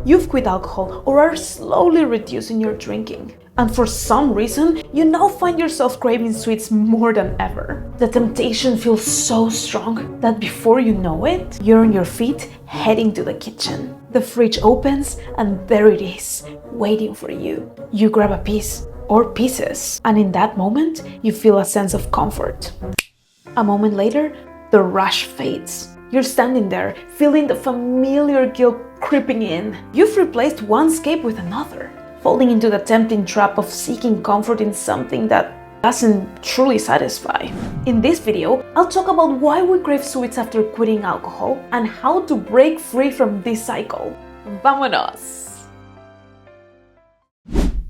You've quit alcohol or are slowly reducing your drinking. And for some reason, you now find yourself craving sweets more than ever. The temptation feels so strong that before you know it, you're on your feet heading to the kitchen. The fridge opens and there it is, waiting for you. You grab a piece or pieces, and in that moment, you feel a sense of comfort. A moment later, the rush fades. You're standing there, feeling the familiar guilt creeping in. You've replaced one escape with another, falling into the tempting trap of seeking comfort in something that doesn't truly satisfy. In this video, I'll talk about why we crave sweets after quitting alcohol and how to break free from this cycle. Vámonos!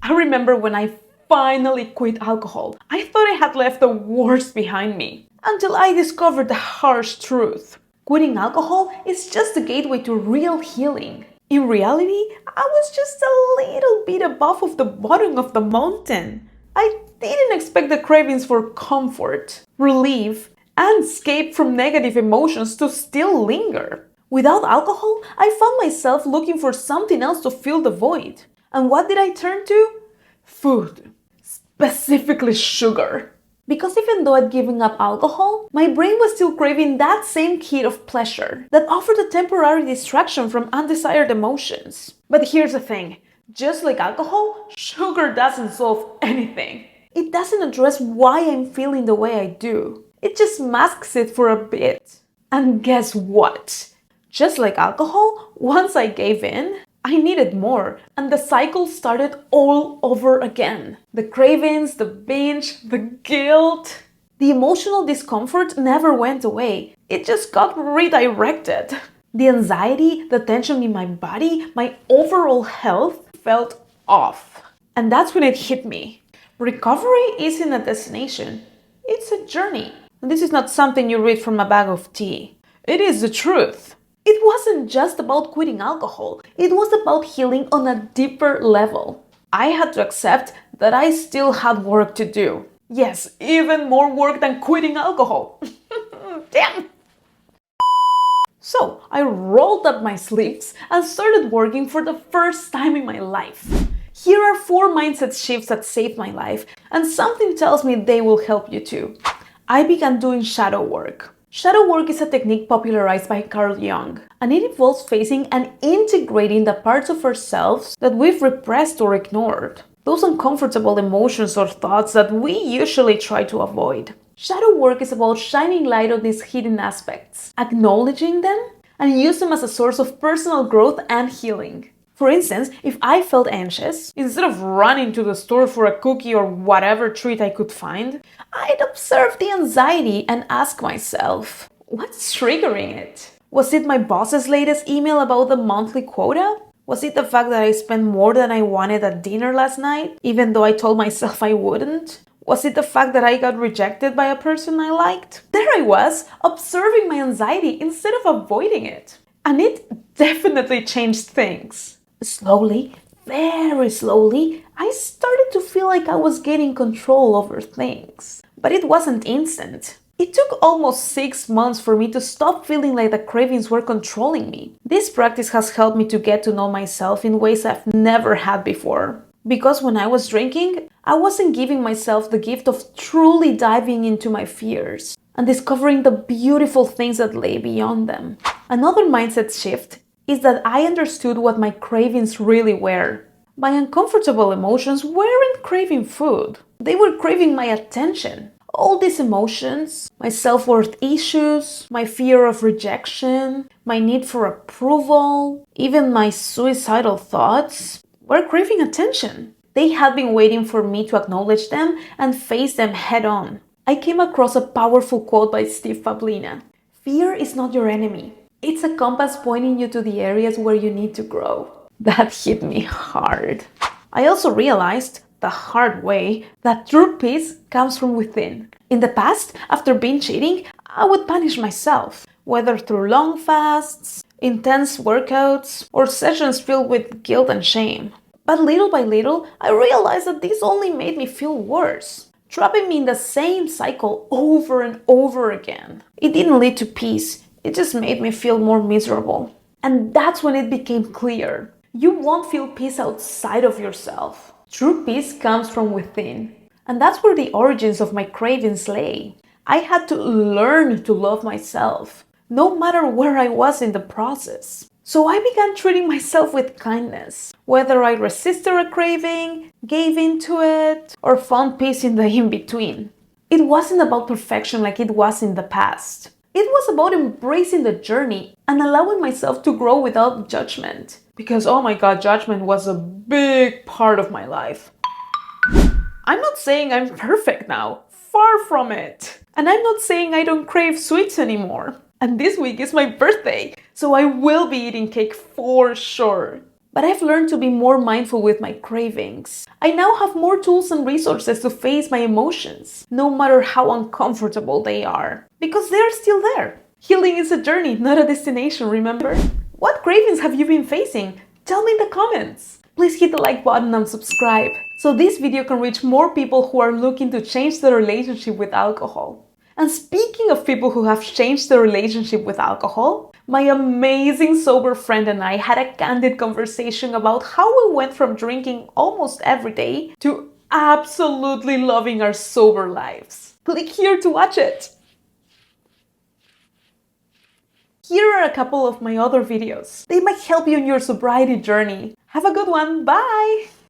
I remember when I finally quit alcohol. I thought I had left the worst behind me, until I discovered the harsh truth. Quitting alcohol is just the gateway to real healing. In reality, I was just a little bit above of the bottom of the mountain. I didn't expect the cravings for comfort, relief, and escape from negative emotions to still linger. Without alcohol, I found myself looking for something else to fill the void. And what did I turn to? Food, specifically sugar. Because even though I'd given up alcohol, my brain was still craving that same hit of pleasure that offered a temporary distraction from undesired emotions. But here's the thing, just like alcohol, sugar doesn't solve anything. It doesn't address why I'm feeling the way I do. It just masks it for a bit. And guess what? Just like alcohol, once I gave in, I needed more, and the cycle started all over again. The cravings, the binge, the guilt. The emotional discomfort never went away. It just got redirected. The anxiety, the tension in my body, my overall health felt off. And that's when it hit me. Recovery isn't a destination. It's a journey. And this is not something you read from a bag of tea. It is the truth. It wasn't just about quitting alcohol, it was about healing on a deeper level. I had to accept that I still had work to do. Yes, even more work than quitting alcohol. Damn! So, I rolled up my sleeves and started working for the first time in my life. Here are 4 mindset shifts that saved my life, and something tells me they will help you too. I began doing shadow work. Shadow work is a technique popularized by Carl Jung, and it involves facing and integrating the parts of ourselves that we've repressed or ignored, those uncomfortable emotions or thoughts that we usually try to avoid. Shadow work is about shining light on these hidden aspects, acknowledging them, and use them as a source of personal growth and healing. For instance, if I felt anxious, instead of running to the store for a cookie or whatever treat I could find, I'd observe the anxiety and ask myself, what's triggering it? Was it my boss's latest email about the monthly quota? Was it the fact that I spent more than I wanted at dinner last night, even though I told myself I wouldn't? Was it the fact that I got rejected by a person I liked? There I was, observing my anxiety instead of avoiding it. And it definitely changed things. Slowly, very slowly, I started to feel like I was gaining control over things. But it wasn't instant. It took almost 6 months for me to stop feeling like the cravings were controlling me. This practice has helped me to get to know myself in ways I've never had before. Because when I was drinking, I wasn't giving myself the gift of truly diving into my fears and discovering the beautiful things that lay beyond them. Another mindset shift is that I understood what my cravings really were. My uncomfortable emotions weren't craving food. They were craving my attention. All these emotions, my self-worth issues, my fear of rejection, my need for approval, even my suicidal thoughts, were craving attention. They had been waiting for me to acknowledge them and face them head on. I came across a powerful quote by Steve Pablina. Fear is not your enemy. It's a compass pointing you to the areas where you need to grow. That hit me hard. I also realized, the hard way, that true peace comes from within. In the past, after binge eating, I would punish myself, whether through long fasts, intense workouts, or sessions filled with guilt and shame. But little by little, I realized that this only made me feel worse, trapping me in the same cycle over and over again. It didn't lead to peace. It just made me feel more miserable. And that's when it became clear. You won't feel peace outside of yourself. True peace comes from within. And that's where the origins of my cravings lay. I had to learn to love myself, no matter where I was in the process. So I began treating myself with kindness, whether I resisted a craving, gave into it, or found peace in the in-between. It wasn't about perfection like it was in the past. It was about embracing the journey and allowing myself to grow without judgment. Because, oh my god, judgment was a big part of my life. I'm not saying I'm perfect now. Far from it. And I'm not saying I don't crave sweets anymore. And this week is my birthday, so I will be eating cake for sure. But I've learned to be more mindful with my cravings. I now have more tools and resources to face my emotions, no matter how uncomfortable they are. Because they're still there. Healing is a journey, not a destination, remember? What cravings have you been facing? Tell me in the comments. Please hit the like button and subscribe, so this video can reach more people who are looking to change their relationship with alcohol. And speaking of people who have changed their relationship with alcohol, my amazing sober friend and I had a candid conversation about how we went from drinking almost every day to absolutely loving our sober lives. Click here to watch it. Here are a couple of my other videos. They might help you in your sobriety journey. Have a good one. Bye!